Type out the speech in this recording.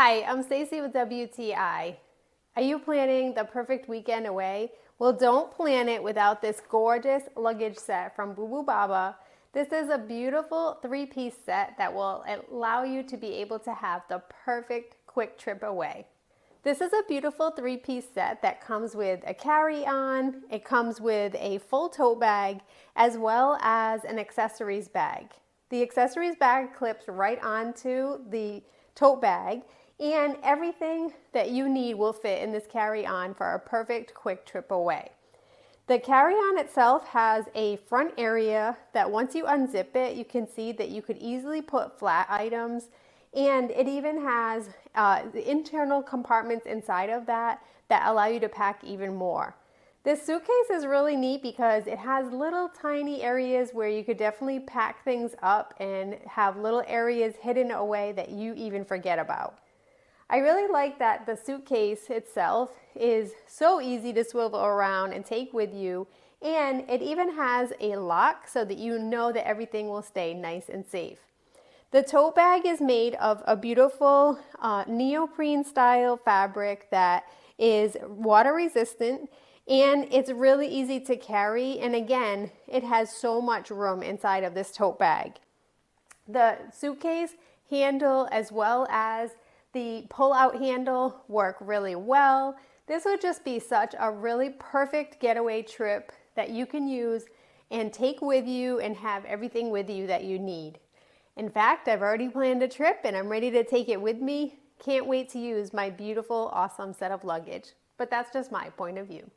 Hi, I'm Stacy with WTI. Are you planning the perfect weekend away? Well, don't plan it without this gorgeous luggage set from BUBUBABA. This is a beautiful three-piece set that will allow you to be able to have the perfect quick trip away. This is a beautiful three-piece set that comes with a carry-on, it comes with a full tote bag, as well as an accessories bag. The accessories bag clips right onto the tote bag, and everything that you need will fit in this carry-on for a perfect quick trip away. The carry-on itself has a front area that once you unzip it, you can see that you could easily put flat items, and it even has the internal compartments inside of that allow you to pack even more. This suitcase is really neat because it has little tiny areas where you could definitely pack things up and have little areas hidden away that you even forget about. I really like that the suitcase itself is so easy to swivel around and take with you, and it even has a lock so that you know that everything will stay nice and safe. The tote bag is made of a beautiful neoprene style fabric that is water resistant, and it's really easy to carry, and again, it has so much room inside of this tote bag. The suitcase handle as well as the pull-out handle work really well. This would just be such a really perfect getaway trip that you can use and take with you and have everything with you that you need. In fact, I've already planned a trip and I'm ready to take it with me. Can't wait to use my beautiful, awesome set of luggage. But that's just my point of view.